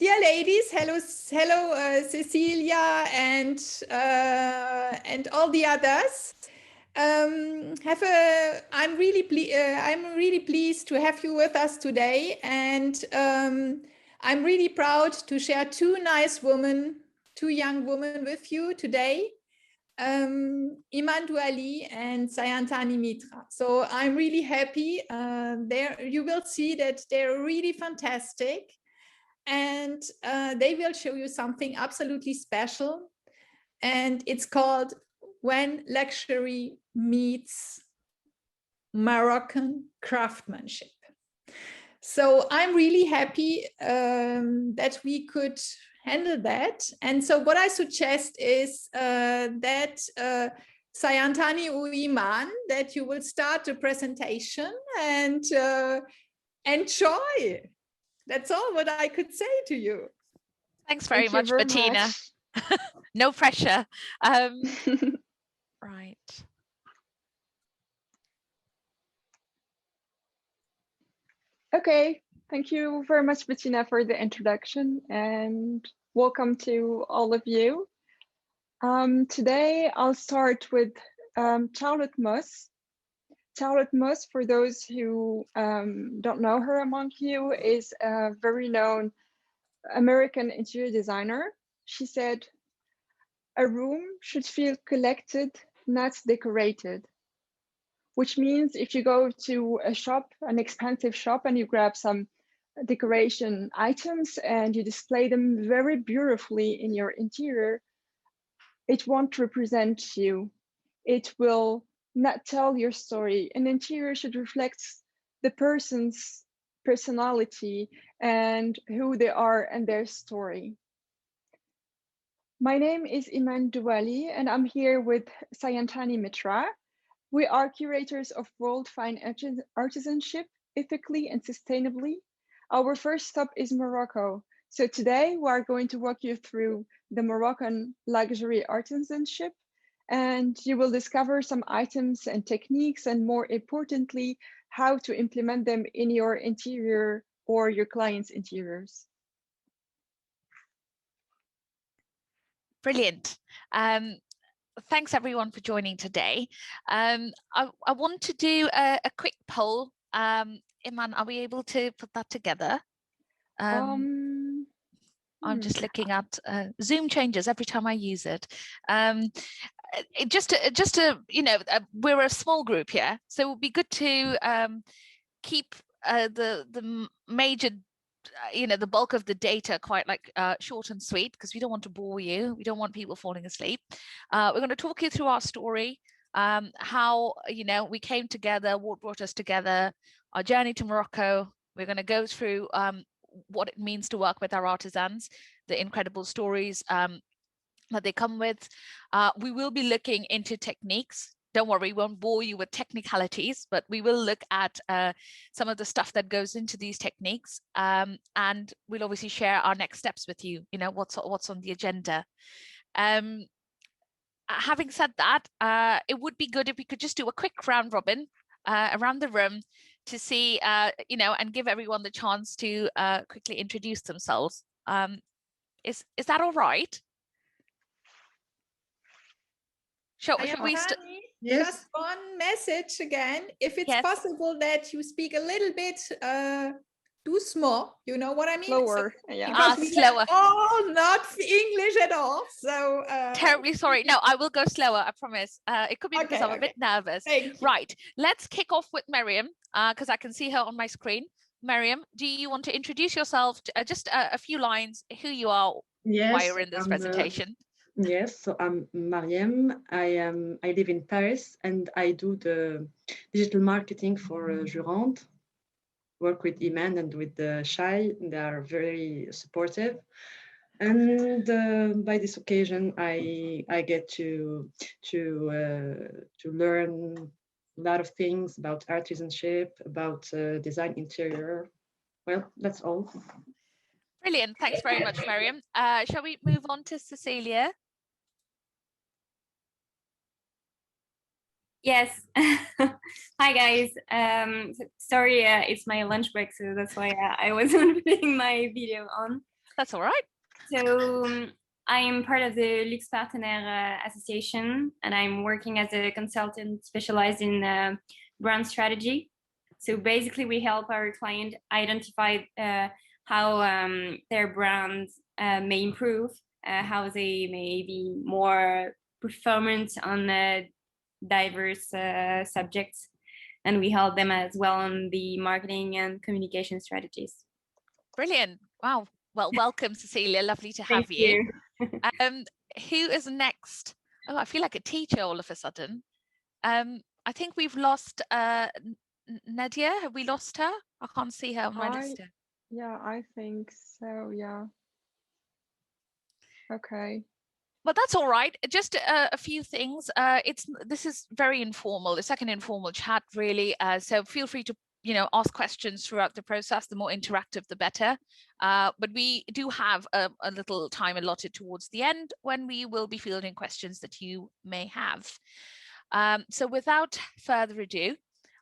Dear ladies, hello, Cecilia and all the others. I'm really pleased to have you with us today, and I'm really proud to share two young women with you today, Iman Douali and Sayantani Mitra. So I'm really happy. There you will see that they're really fantastic, and they will show you something absolutely special, and it's called When Luxury Meets Moroccan Craftsmanship. So I'm really happy that we could handle that. And so what I suggest is that Sayantani Uiman, that you will start the presentation and enjoy. That's all what I could say to you. Thanks very much, Bettina. No pressure. Right. Okay, thank you very much, Bettina, for the introduction, and welcome to all of you. Today, I'll start with Charlotte Moss. Charlotte Moss, for those who don't know her among you, is a very known American interior designer. She said, "A room should feel collected, not decorated." Which means if you go to a shop, an expensive shop, and you grab some decoration items and you display them very beautifully in your interior, it won't represent you. It will not tell your story. An interior should reflect the person's personality and who they are and their story. My name is Iman Douali, and I'm here with Sayantani Mitra. We are curators of world fine artisanship, ethically and sustainably. Our first stop is Morocco. So today we are going to walk you through the Moroccan luxury artisanship, and you will discover some items and techniques, and more importantly, how to implement them in your interior or your clients' interiors. Brilliant. Thanks everyone for joining today. I want to do a quick poll. Iman, are we able to put that together? I'm just looking at Zoom changes every time I use it. Just to we're a small group here, so it would be good to keep the major the bulk of the data quite short and sweet, because we don't want to bore you. We don't want people falling asleep. We're going to talk you through our story, how we came together, what brought us together, our journey to Morocco. We're going to go through what it means to work with our artisans, the incredible stories that they come with. We will be looking into techniques. Don't worry, we won't bore you with technicalities, but we will look at some of the stuff that goes into these techniques, and we'll obviously share our next steps with you, what's on the agenda. Having said that, it would be good if we could just do a quick round robin around the room to see, and give everyone the chance to quickly introduce themselves. Is that all right? Shall we Yes. Just one message again. If it's possible that you speak a little bit too small, you know what I mean? Slower, so, yeah. Because we are all not English at all. So terribly sorry. No, I will go slower, I promise. It could be because I'm a bit nervous. Right, let's kick off with Miriam, because I can see her on my screen. Miriam, do you want to introduce yourself? Just a few lines, who you are, why you're in this presentation. Yes, so I'm Mariam. I live in Paris, and I do the digital marketing for Jurande. Work with Iman and with Shai. They are very supportive, and by this occasion, I get to learn a lot of things about artisanship, about design interior. Well, that's all. Brilliant. Thanks very much, Miriam. Shall we move on to Cecilia? Yes. Hi guys. Sorry, it's my lunch break, so that's why I wasn't putting my video on. That's all right. So I am part of the Luxe Partenaire Association, and I'm working as a consultant specialized in brand strategy. So basically, we help our client identify how their brands may improve, how they may be more performant on diverse subjects, and we help them as well on the marketing and communication strategies. Brilliant. Wow. Well, welcome, Cecilia. Lovely to have Thank you. you. Who is next? Oh, I feel like a teacher all of a sudden. I think we've lost Nadia. Have we lost her? I can't see her on my list. Yeah, I think so. Yeah. Okay. Well, that's all right. Just a few things. This is very informal. It's like an informal chat, really. So feel free to ask questions throughout the process. The more interactive, the better. But we do have a little time allotted towards the end when we will be fielding questions that you may have. So without further ado,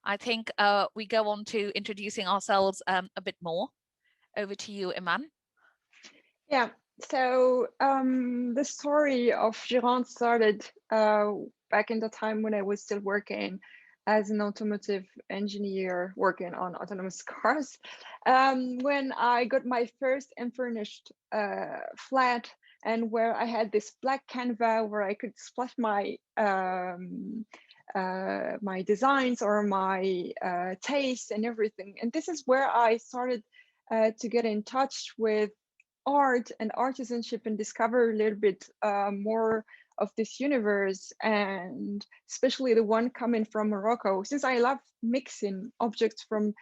I think we go on to introducing ourselves a bit more. Over to you, Iman. Yeah. So the story of Geront started back in the time when I was still working as an automotive engineer working on autonomous cars. When I got my first unfurnished flat, and where I had this black Canva where I could splash my my designs or my taste and everything. And this is where I started to get in touch with art and artisanship and discover a little bit more of this universe, and especially the one coming from Morocco, since I love mixing objects from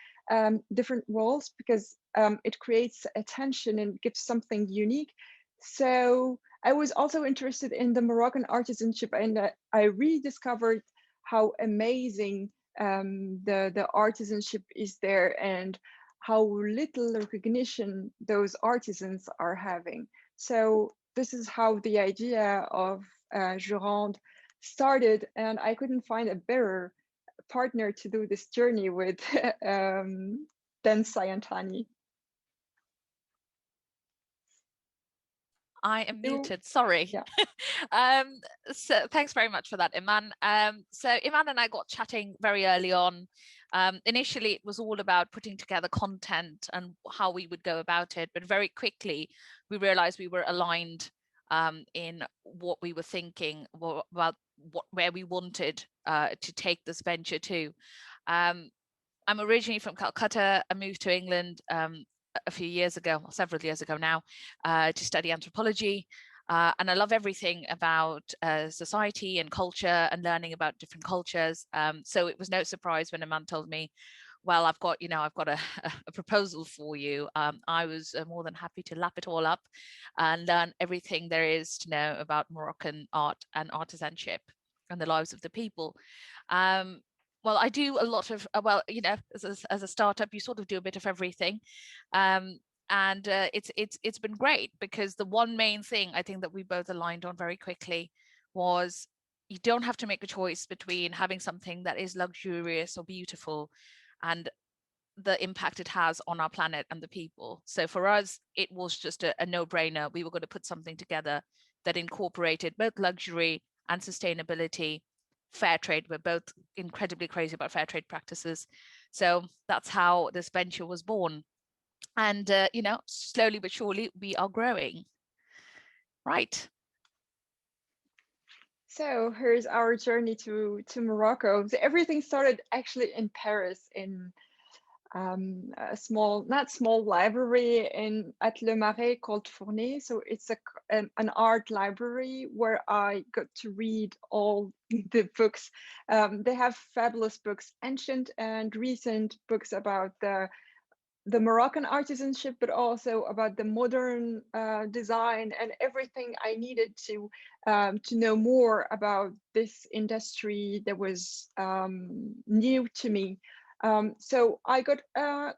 different worlds, because it creates a tension and gives something unique. So I was also interested in the Moroccan artisanship, and I rediscovered how amazing the artisanship is there, and how little recognition those artisans are having. So this is how the idea of Jurande started, and I couldn't find a better partner to do this journey with than Sayantani. I am muted, sorry. Yeah. So thanks very much for that, Iman. So Iman and I got chatting very early on. Initially, it was all about putting together content and how we would go about it. But very quickly, we realized we were aligned in what we were thinking about where we wanted to take this venture to. I'm originally from Calcutta. I moved to England a few years ago, several years ago now, to study anthropology. And I love everything about society and culture and learning about different cultures. So it was no surprise when Iman told me, well, I've got a proposal for you. I was more than happy to lap it all up and learn everything there is to know about Moroccan art and artisanship and the lives of the people. Well, I do a lot of, as a startup, you sort of do a bit of everything. And it's been great, because the one main thing I think that we both aligned on very quickly was you don't have to make a choice between having something that is luxurious or beautiful and the impact it has on our planet and the people. So for us, it was just a no-brainer. We were going to put something together that incorporated both luxury and sustainability. Fair trade, we're both incredibly crazy about fair trade practices. So that's how this venture was born. And, slowly but surely, we are growing. Right. So here's our journey to Morocco. So everything started actually in Paris, in a small, not small library at Le Marais called Fournet. So it's an art library where I got to read all the books. They have fabulous books, ancient and recent books about the Moroccan artisanship, but also about the modern design and everything I needed to know more about this industry that was new to me. So I got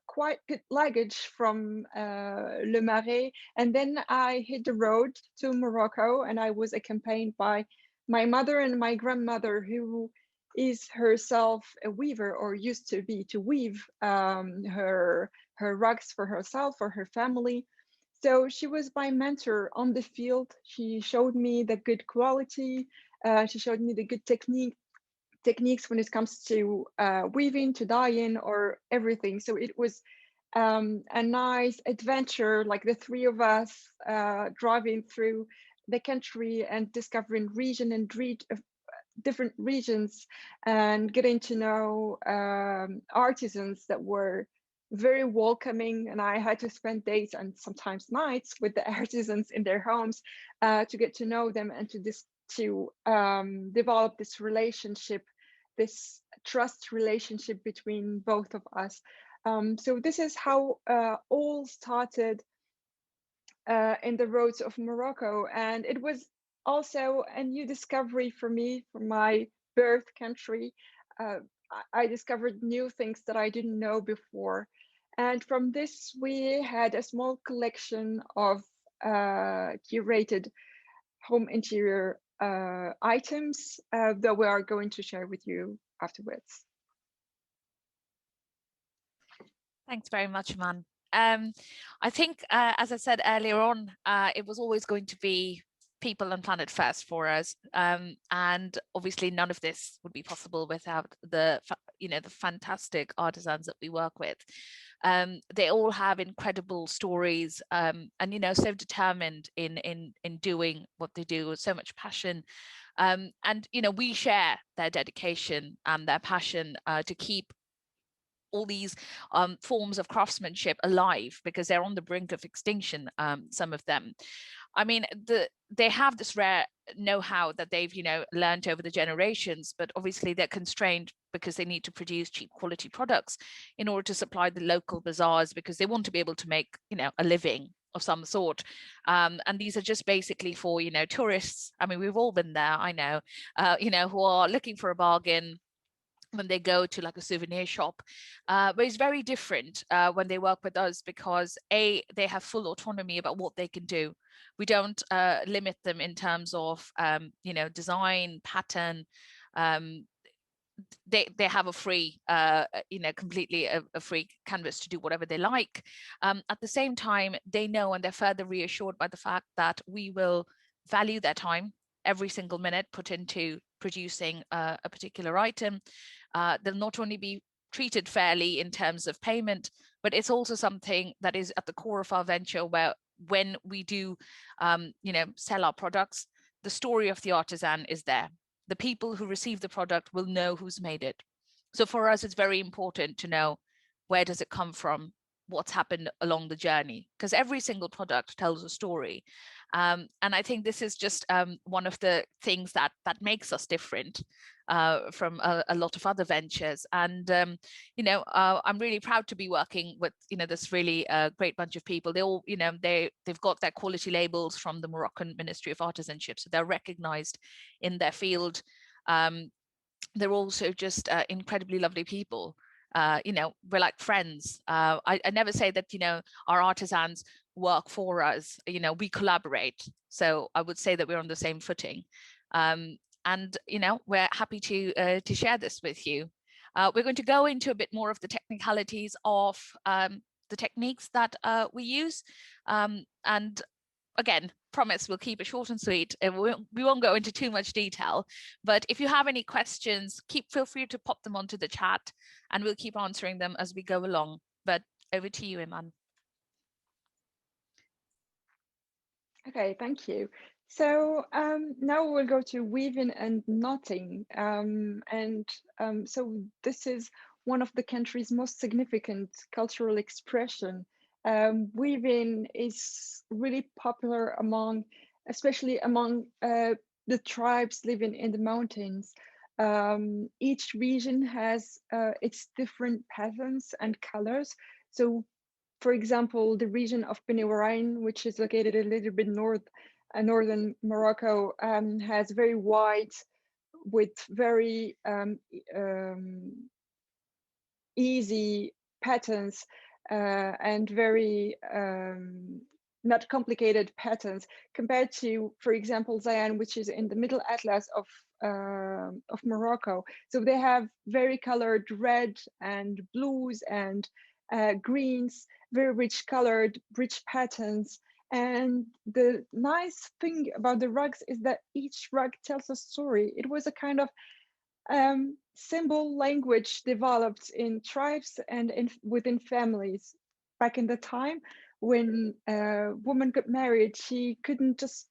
quite good luggage from Le Marais, and then I hit the road to Morocco, and I was accompanied by my mother and my grandmother, who is herself a weaver, or used to be, to weave her rugs for herself, for her family. So she was my mentor on the field. She showed me the good quality. She showed me the good techniques when it comes to weaving, to dyeing, or everything. So it was a nice adventure, like the three of us driving through the country and discovering different regions and getting to know artisans that were very welcoming. And I had to spend days and sometimes nights with the artisans in their homes to get to know them and to develop this relationship, this trust relationship between both of us. So this is how all started in the roads of Morocco. And it was also a new discovery for me, for my birth country. I discovered new things that I didn't know before. And from this, we had a small collection of curated home interior items that we are going to share with you afterwards. Thanks very much, Man. I think, as I said earlier on, it was always going to be people and planet first for us, and obviously none of this would be possible without the fantastic artisans that we work with. They all have incredible stories, and so determined in doing what they do with so much passion, and we share their dedication and their passion to keep all these forms of craftsmanship alive, because they're on the brink of extinction, some of them. I mean, they have this rare know-how that they've learned over the generations, but obviously they're constrained because they need to produce cheap quality products in order to supply the local bazaars, because they want to be able to make a living of some sort, and these are just basically for tourists. I mean, we've all been there, I know, who are looking for a bargain when they go to like a souvenir shop, but it's very different when they work with us, because they have full autonomy about what they can do. We don't limit them in terms of design, pattern. They have a free completely a free canvas to do whatever they like. At the same time, they know, and they're further reassured by the fact that we will value their time, every single minute put into producing a particular item. They'll not only be treated fairly in terms of payment, but it's also something that is at the core of our venture, where when we do sell our products, the story of the artisan is there. The people who receive the product will know who's made it. So for us, it's very important to know, where does it come from, what's happened along the journey, because every single product tells a story. And I think this is just one of the things that makes us different from a lot of other ventures. And I'm really proud to be working with this really great bunch of people. They all they've got their quality labels from the Moroccan Ministry of Artisanship, so they're recognized in their field. They're also just incredibly lovely people. We're like friends. I never say that our artisans work for us. We collaborate, so I would say that we're on the same footing, and we're happy to share this with you. We're going to go into a bit more of the technicalities of the techniques that we use, and again, promise we'll keep it short and sweet. We won't go into too much detail, but if you have any questions, feel free to pop them onto the chat, and we'll keep answering them as we go along. But over to you, Iman. Okay, thank you. So now we'll go to weaving and knotting. So this is one of the country's most significant cultural expression. Weaving is really popular especially among the tribes living in the mountains. Each region has its different patterns and colors. So, for example, the region of Beni Warain, which is located a little bit northern Morocco, has very white with very easy patterns and very not complicated patterns, compared to, for example, Zayan, which is in the Middle Atlas of Morocco. So they have very colored red and blues and greens, very rich colored, rich patterns. And the nice thing about the rugs is that each rug tells a story. It was a kind of symbol language developed in tribes and within families. Back in the time when a woman got married, she couldn't just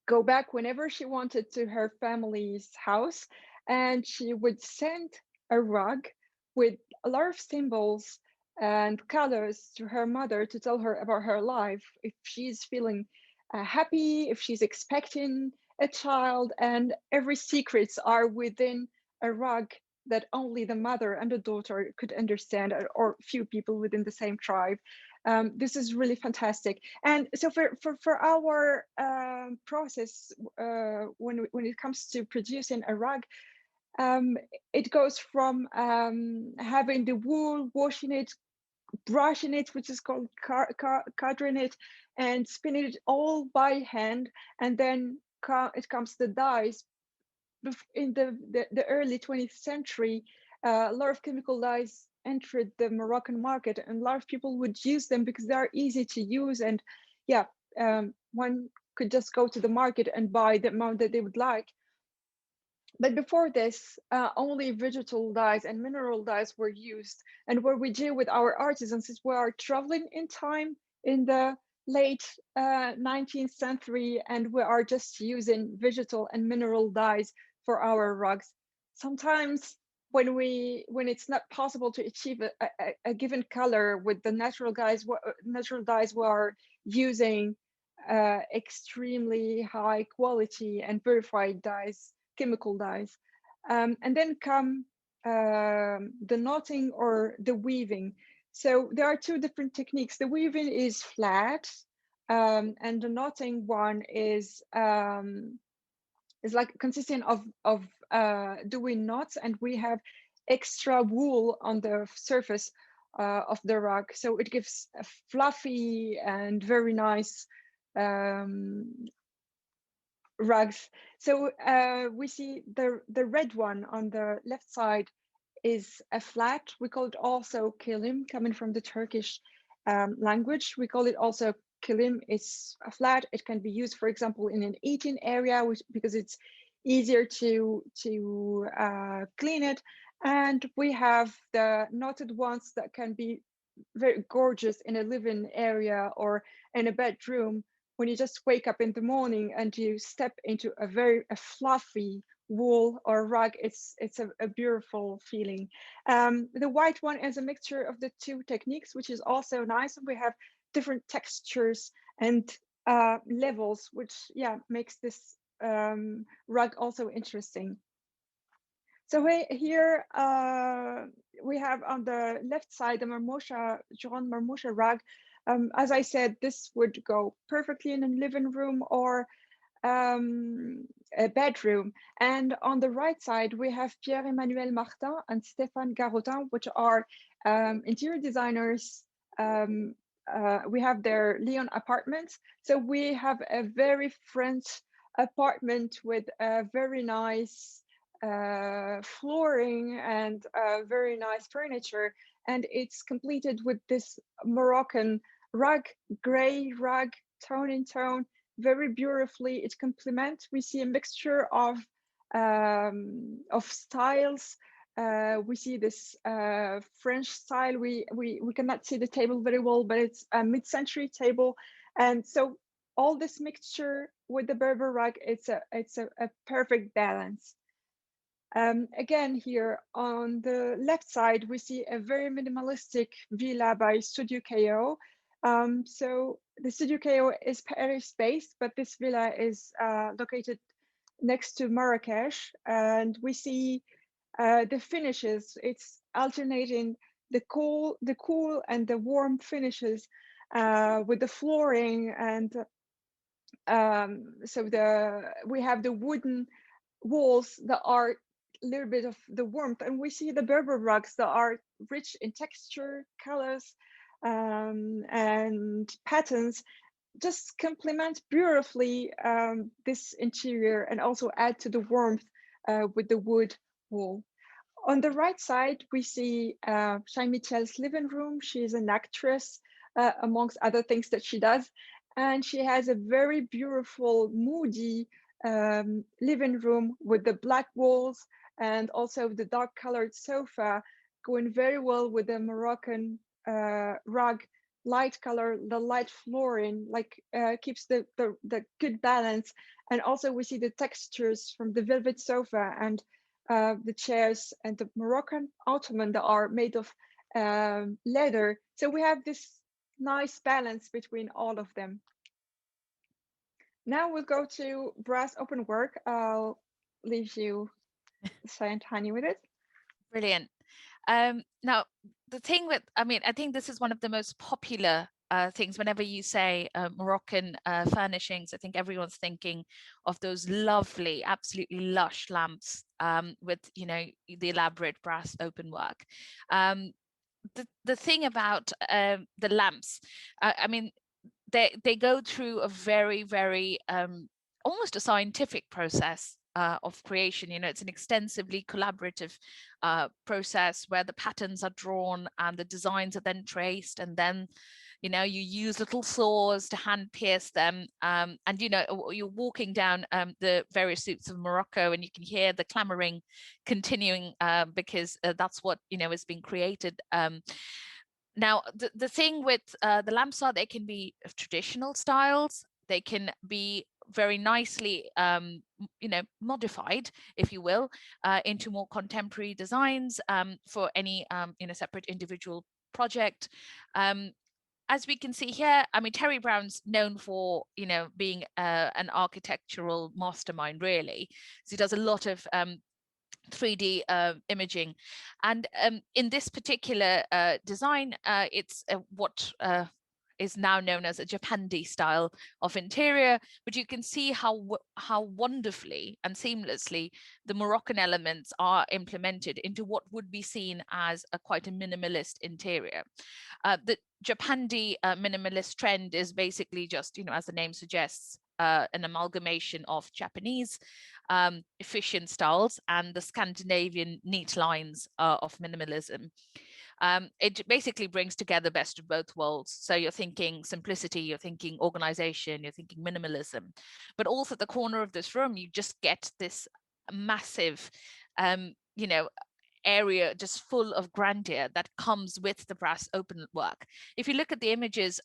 go back whenever she wanted to her family's house, and she would send a rug with a lot of symbols and colors to her mother to tell her about her life, if she's feeling happy, if she's expecting a child, and every secrets are within a rug that only the mother and the daughter could understand, or few people within the same tribe. This is really fantastic. And so for our process, when it comes to producing a rug, it goes from having the wool, washing it, brushing it, which is called carding it, and spinning it all by hand, and then it comes the dyes. In the early 20th century, a lot of chemical dyes entered the Moroccan market, and a lot of people would use them because they are easy to use, and yeah, one could just go to the market and buy the amount that they would like. But before this, only vegetal dyes and mineral dyes were used. And what we do with our artisans is we are traveling in time in the late 19th century, and we are just using vegetal and mineral dyes for our rugs. Sometimes when it's not possible to achieve a given color with the natural dyes we are using extremely high quality and verified dyes, chemical dyes. And then come the knotting or the weaving. So there are two different techniques. The weaving is flat, and the knotting one is like consisting of doing knots, and we have extra wool on the surface of the rug. So it gives a fluffy and very nice rugs. So we see the red one on the left side is a flat. We call it also kilim, coming from the Turkish language. We call it also kilim. It's a flat. It can be used, for example, in an eating area, because it's easier to clean it. And we have the knotted ones that can be very gorgeous in a living area or in a bedroom, when you just wake up in the morning and you step into a fluffy wool or rug. It's a beautiful feeling. The white one is a mixture of the two techniques, which is also nice. We have different textures and levels, which makes this rug also interesting. So here we have on the left side the Marmosha, Jurande Marmosha rug. As I said, this would go perfectly in a living room or a bedroom. And on the right side, we have Pierre-Emmanuel Martin and Stéphane Garotin, which are interior designers. We have their Lyon apartments. So we have a very French apartment with a very nice flooring and very nice furniture, and it's completed with this Moroccan rug, gray rug, tone in tone, very beautifully. It complements. We see a mixture of styles. We see this French style. We cannot see the table very well, but it's a mid-century table, and so all this mixture with the Berber rug, it's a perfect balance. Again, here on the left side, we see a very minimalistic villa by Studio KO. So the Studio KO is Paris-based, but this villa is located next to Marrakesh, and we see the finishes. It's alternating the cool and the warm finishes with the flooring, and so we have the wooden walls that are a little bit of the warmth, and we see the Berber rugs that are rich in texture, colors, and patterns, just complement beautifully this interior and also add to the warmth with the wood wall. On the right side, we see Shai Michel's living room. She is an actress, amongst other things that she does. And she has a very beautiful, moody living room with the black walls and also the dark colored sofa going very well with the Moroccan rug, light color, the light flooring, like keeps the good balance. And also we see the textures from the velvet sofa and the chairs and the Moroccan ottoman that are made of leather. So we have this nice balance between all of them. Now we'll go to brass openwork. I'll leave you, Saint Hani, with it. Brilliant. Now, the thing with, I mean, I think this is one of the most popular things. Whenever you say Moroccan furnishings, I think everyone's thinking of those lovely, absolutely lush lamps with, you know, the elaborate brass openwork. The thing about the lamps, I mean, they go through a very, very almost a scientific process of creation. You know, it's an extensively collaborative process where the patterns are drawn and the designs are then traced, and then, you know, you use little saws to hand pierce them, and you know, you're walking down the various streets of Morocco and you can hear the clamoring continuing because that's what, you know, is being created. Now, the thing with the lamps are they can be of traditional styles. They can be very nicely, you know, modified, if you will, into more contemporary designs for any, you know, separate individual project. As we can see here, I mean, Terry Brown's known for, you know, being an architectural mastermind, really. So he does a lot of 3D imaging, and in this particular design, it's what is now known as a Jurande style of interior, but you can see how wonderfully and seamlessly the Moroccan elements are implemented into what would be seen as quite a minimalist interior. The Jurande minimalist trend is basically just, you know, as the name suggests, an amalgamation of Japanese efficient styles and the Scandinavian neat lines of minimalism. It basically brings together best of both worlds. So you're thinking simplicity, you're thinking organization, you're thinking minimalism, but also at the corner of this room, you just get this massive, you know, area just full of grandeur that comes with the brass openwork. If you look at the images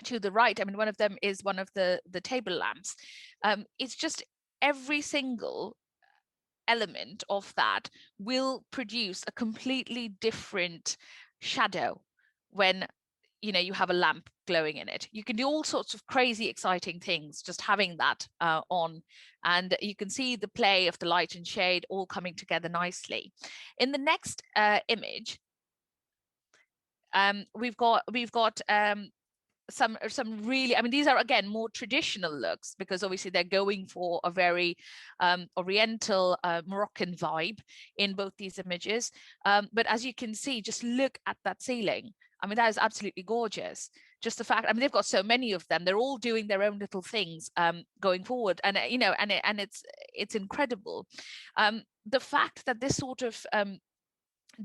to the right, I mean, one of them is one of the table lamps. It's just every single element of that will produce a completely different shadow when, you know, you have a lamp glowing in it. You can do all sorts of crazy exciting things just having that on, and you can see the play of the light and shade all coming together nicely. In the next image, we've got some really, I mean, these are again more traditional looks because obviously they're going for a very oriental Moroccan vibe in both these images, but as you can see, just look at that ceiling. I mean, that is absolutely gorgeous. Just the fact, I mean, they've got so many of them, they're all doing their own little things going forward, and you know, and it's incredible. The fact that this sort of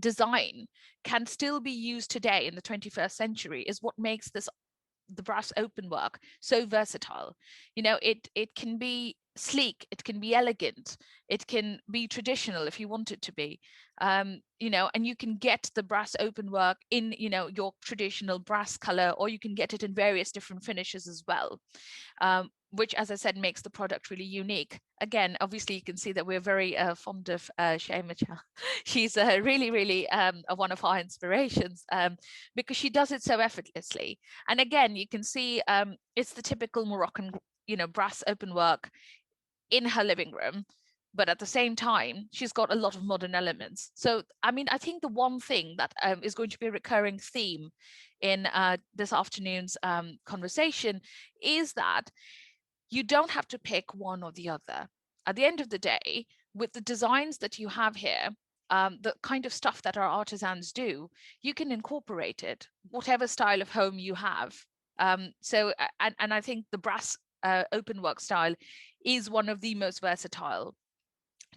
design can still be used today in the 21st century is what makes the brass openwork so versatile. You know, it can be sleek, it can be elegant, it can be traditional if you want it to be, you know, and you can get the brass openwork in, you know, your traditional brass color, or you can get it in various different finishes as well, which, as I said, makes the product really unique. Again, obviously you can see that we're very fond of Shaymacha. She's really, really one of our inspirations because she does it so effortlessly. And again, you can see it's the typical Moroccan, you know, brass openwork in her living room, but at the same time, she's got a lot of modern elements. So, I mean, I think the one thing that is going to be a recurring theme in this afternoon's conversation is that you don't have to pick one or the other. At the end of the day, with the designs that you have here, the kind of stuff that our artisans do, you can incorporate it, whatever style of home you have. So, and I think the brass openwork style is one of the most versatile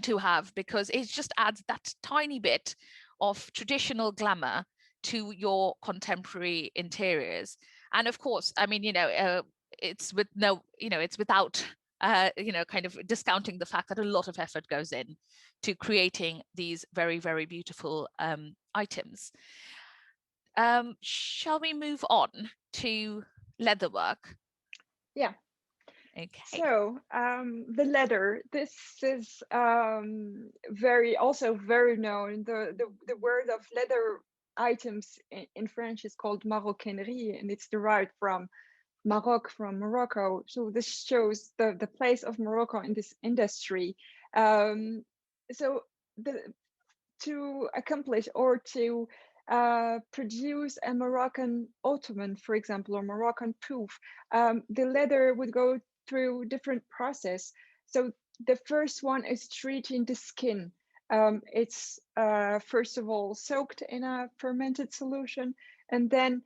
to have because it just adds that tiny bit of traditional glamour to your contemporary interiors. And of course, I mean, you know, it's with no, it's without kind of discounting the fact that a lot of effort goes in to creating these very, very beautiful items. Shall we move on to leatherwork? Yeah. Okay. So the leather, this is also very known. The word of leather items in French is called maroquinerie, and it's derived from Maroc, from Morocco. So this shows the place of Morocco in this industry. So to accomplish or to produce a Moroccan ottoman, for example, or Moroccan pouf, the leather would go through different process. So the first one is treating the skin. It's first of all soaked in a fermented solution, and then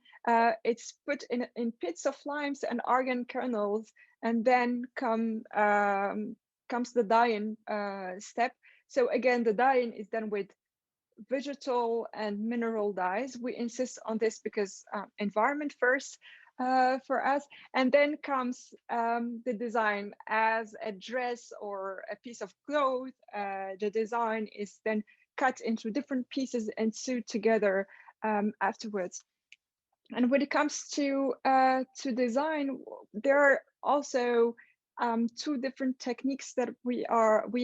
it's put in pits of limes and argan kernels, and then comes the dyeing step. So again, the dyeing is done with vegetal and mineral dyes. We insist on this because environment first for us, and then comes the design as a dress or a piece of cloth. The design is then cut into different pieces and sewed together afterwards. And when it comes to design, there are also two different techniques that we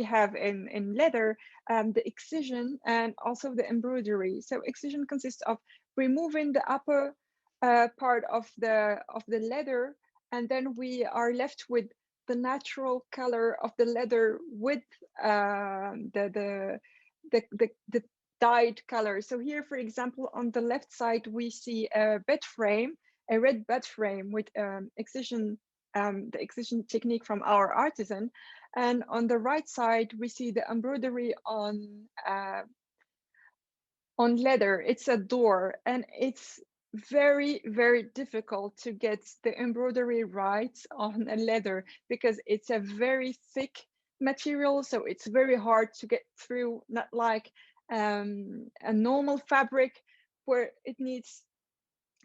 have in leather, the excision and also the embroidery. So excision consists of removing the upper part of the leather, and then we are left with the natural color of the leather with the dyed color. So here, for example, on the left side, we see a bed frame, a red bed frame with excision, the excision technique from our artisan. And on the right side, we see the embroidery on leather. It's a door, and it's very, very difficult to get the embroidery right on a leather because it's a very thick material. So it's very hard to get through, not like a normal fabric where it needs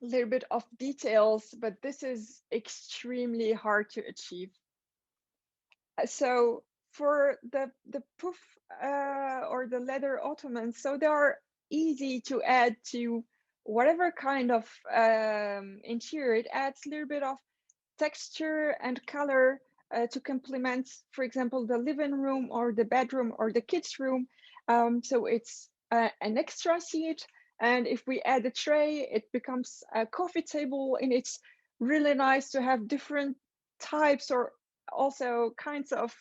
a little bit of details, but this is extremely hard to achieve. So for the pouf or the leather ottomans, so they are easy to add to whatever kind of interior. It adds a little bit of texture and color to complement, for example, the living room or the bedroom or the kids' room. So it's an extra seat. And if we add a tray, it becomes a coffee table, and it's really nice to have different types or also kinds of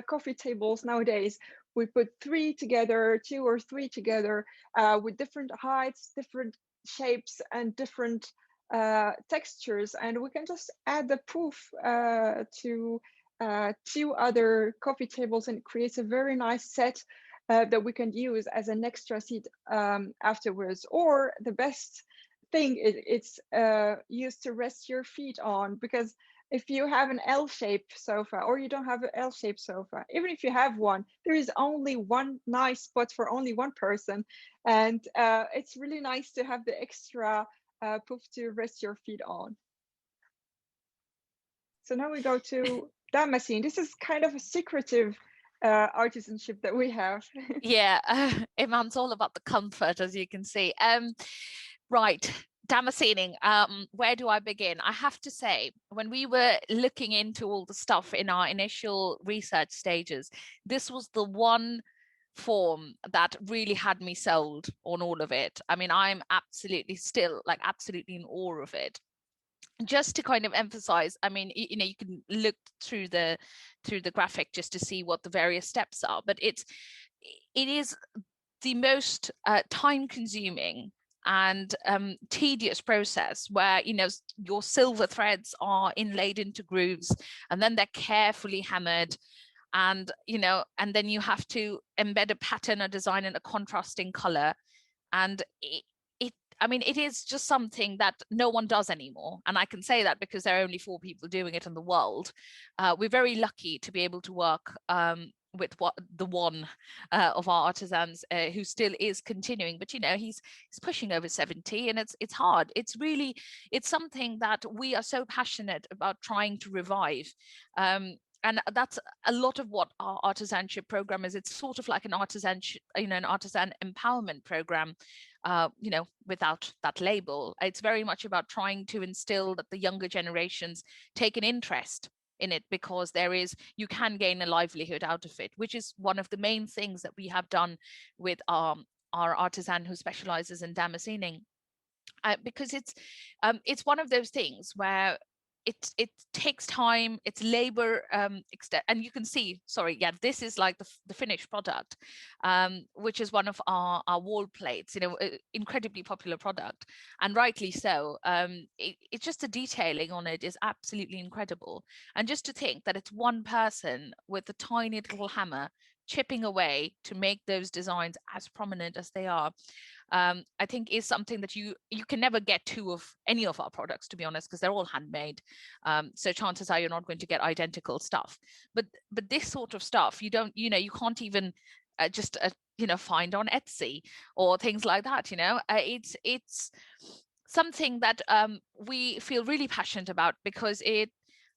coffee tables nowadays. We put 3 together, 2 or 3 together with different heights, different shapes, and different textures, and we can just add the pouf to 2 other coffee tables, and it creates a very nice set that we can use as an extra seat afterwards. Or the best thing is it's used to rest your feet on, because if you have an L-shaped sofa or you don't have an L-shaped sofa, even if you have one, there is only one nice spot for only one person, and it's really nice to have the extra pouf to rest your feet on. So now we go to Damascening. This is kind of a secretive artisanship that we have. Yeah, Iman's all about the comfort, as you can see. Right, Damascening, where do I begin? I have to say, when we were looking into all the stuff in our initial research stages, this was the one form that really had me sold on all of it. I mean, I'm absolutely still absolutely in awe of it. Just to kind of emphasize, I mean, you can look through the graphic just to see what the various steps are, but it is the most time consuming and tedious process, where your silver threads are inlaid into grooves, and then they're carefully hammered, and and then you have to embed a pattern, a design, and a contrasting color. And I mean, it is just something that no one does anymore. And I can say that because there are only 4 people doing it in the world. We're very lucky to be able to work with the one of our artisans who still is continuing, but you know, he's pushing over 70, and it's hard. It's something that we are so passionate about trying to revive, and that's a lot of what our artisanship program is. It's sort of like an artisan empowerment program, you know, without that label. It's very much about trying to instill that the younger generations take an interest in it, because you can gain a livelihood out of it, which is one of the main things that we have done with our artisan who specializes in Damascening, because it's one of those things where it takes time, it's labor, and you can see, sorry, yeah, this is like the finished product, which is one of our wall plates, you know, incredibly popular product, and rightly so. It's just the detailing on it is absolutely incredible, and just to think that it's one person with a tiny little hammer chipping away to make those designs as prominent as they are, I think is something that you can never get to of any of our products, to be honest, because they're all handmade. So chances are you're not going to get identical stuff. But this sort of stuff, you can't even just find on Etsy or things like that. You know, it's something that we feel really passionate about, because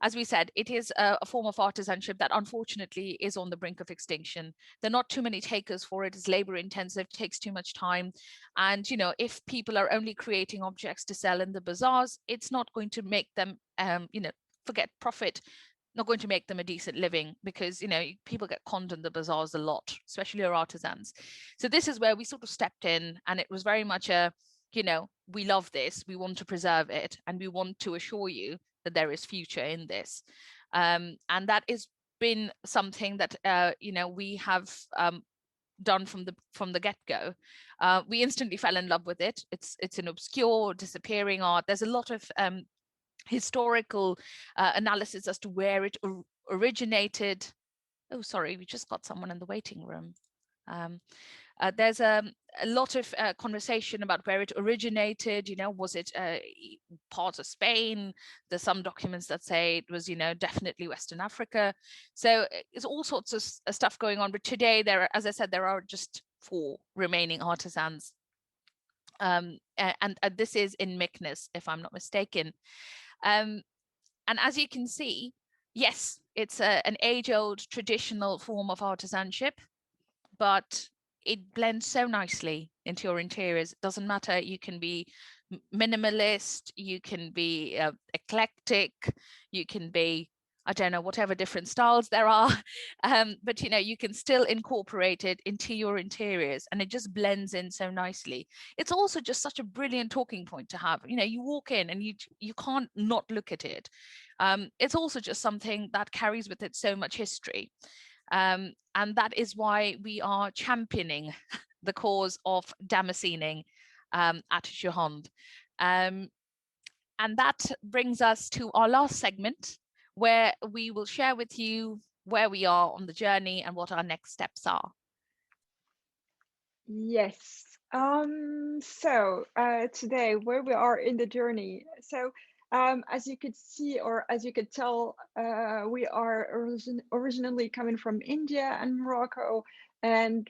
as we said, it is a form of artisanship that unfortunately is on the brink of extinction. There are not too many takers for it. It's labor intensive, takes too much time. And, you know, if people are only creating objects to sell in the bazaars, it's not going to make them, forget profit, not going to make them a decent living, because, you know, people get conned in the bazaars a lot, especially our artisans. So this is where we sort of stepped in, and it was very much we love this, we want to preserve it, and we want to assure you that there is future in this, and that has been something that we have done from the get-go. We instantly fell in love with it. It's an obscure, disappearing art. There's a lot of historical analysis as to where it originated. Oh, sorry, we just got someone in the waiting room. There's a lot of conversation about where it originated. You know, was it parts of Spain? There's some documents that say it was, definitely Western Africa. So it's all sorts of stuff going on. But today, as I said, there are just 4 remaining artisans. And this is in Meknes, if I'm not mistaken. And as you can see, yes, it's an age-old traditional form of artisanship, but it blends so nicely into your interiors. It doesn't matter. You can be minimalist, you can be eclectic, you can be, I don't know, whatever different styles there are. But, you can still incorporate it into your interiors, and it just blends in so nicely. It's also just such a brilliant talking point to have. You walk in and you can't not look at it. It's also just something that carries with it so much history. And that is why we are championing the cause of Damascening at Jurande. And that brings us to our last segment, where we will share with you where we are on the journey and what our next steps are. Yes. So today, where we are in the journey. So as you could see, or as you could tell, we are originally coming from India and Morocco, and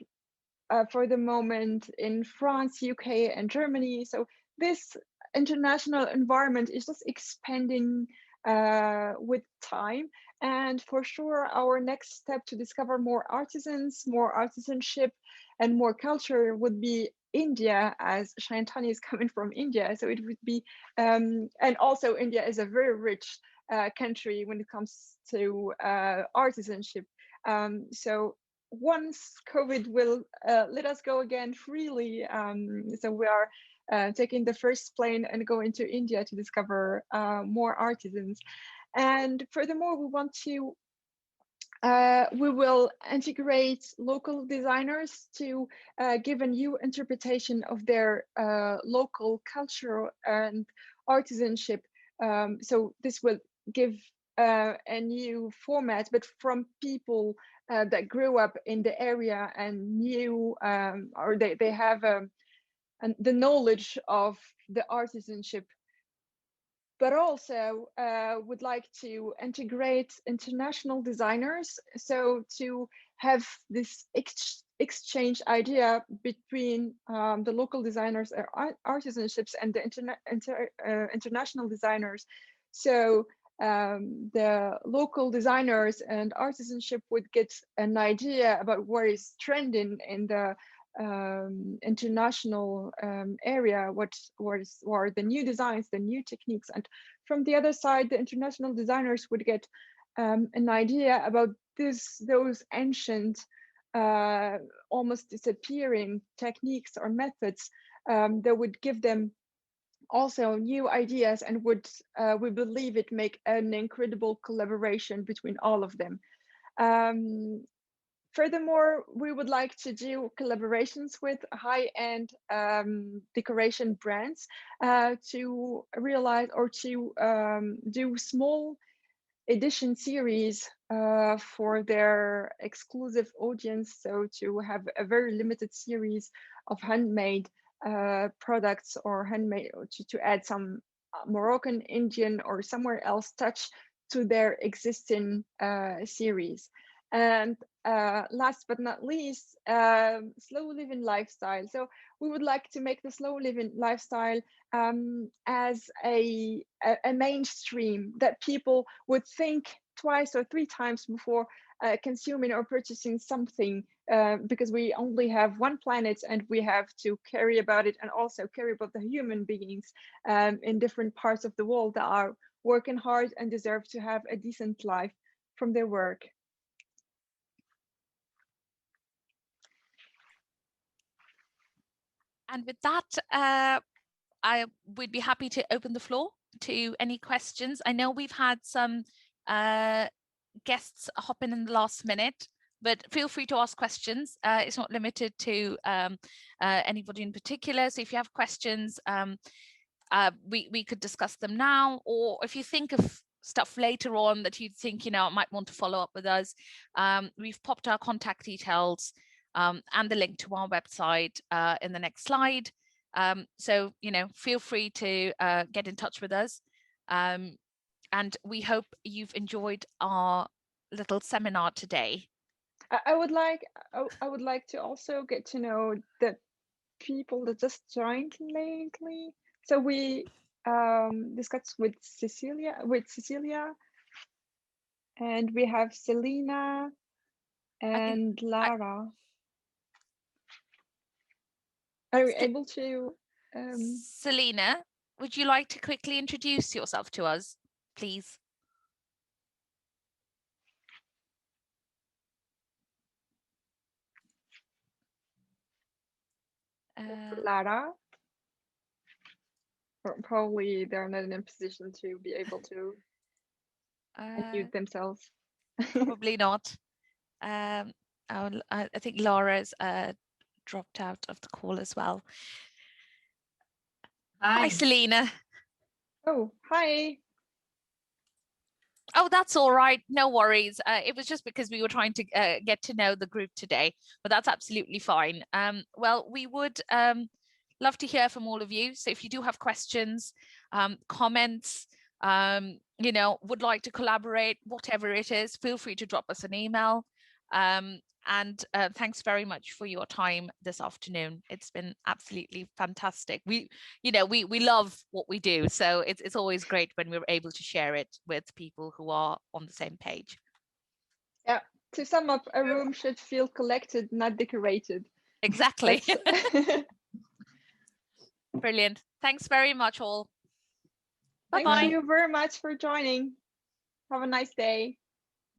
for the moment in France, UK, and Germany. So this international environment is just expanding with time. And for sure, our next step to discover more artisans, more artisanship, and more culture would be India, as Shantani is coming from India. So it would be, and also India is a very rich country when it comes to artisanship. So once COVID will let us go again freely, so we are taking the first plane and going to India to discover more artisans. And furthermore, we will integrate local designers to give a new interpretation of their local culture and artisanship. So this will give a new format, but from people that grew up in the area and knew, or they have the knowledge of the artisanship. but also would like to integrate international designers, so to have this exchange idea between the local designers artisanships and the international designers. So the local designers and artisanship would get an idea about what is trending in the international area, what are the new designs, the new techniques. And from the other side, the international designers would get an idea about those ancient, almost disappearing techniques or methods that would give them also new ideas, and would, we believe, it make an incredible collaboration between all of them. Furthermore, we would like to do collaborations with high-end decoration brands to realize or to do small edition series for their exclusive audience. So to have a very limited series of handmade products, or handmade, or to add some Moroccan, Indian, or somewhere else touch to their existing series. And last but not least, slow living lifestyle. So we would like to make the slow living lifestyle as a mainstream, that people would think twice or three times before consuming or purchasing something, because we only have one planet, and we have to care about it, and also care about the human beings in different parts of the world that are working hard and deserve to have a decent life from their work. And with that, I would be happy to open the floor to any questions. I know we've had some guests hop in the last minute, but feel free to ask questions. It's not limited to anybody in particular. So if you have questions, we could discuss them now, or if you think of stuff later on that you think, might want to follow up with us, we've popped our contact details and the link to our website in the next slide. So, feel free to get in touch with us. And we hope you've enjoyed our little seminar today. I would like to also get to know the people that just joined lately. So we discussed with Cecilia, and we have Selena and Lara. Are you able to? Selena, would you like to quickly introduce yourself to us, please? Lara? Probably they're not in a position to be able to unmute themselves. Probably not. I think Laura's dropped out of the call as well. Hi, Selena. Oh, hi. Oh, that's all right. No worries. It was just because we were trying to get to know the group today, but that's absolutely fine. Well, we would love to hear from all of you. So if you do have questions, comments, would like to collaborate, whatever it is, feel free to drop us an email. And thanks very much for your time this afternoon. It's been absolutely fantastic. We love what we do, so it's always great when we're able to share it with people who are on the same page. Yeah, to sum up, a room should feel collected, not decorated. Exactly. Brilliant. Thanks very much, all. Bye-bye. Thank you very much for joining. Have a nice day.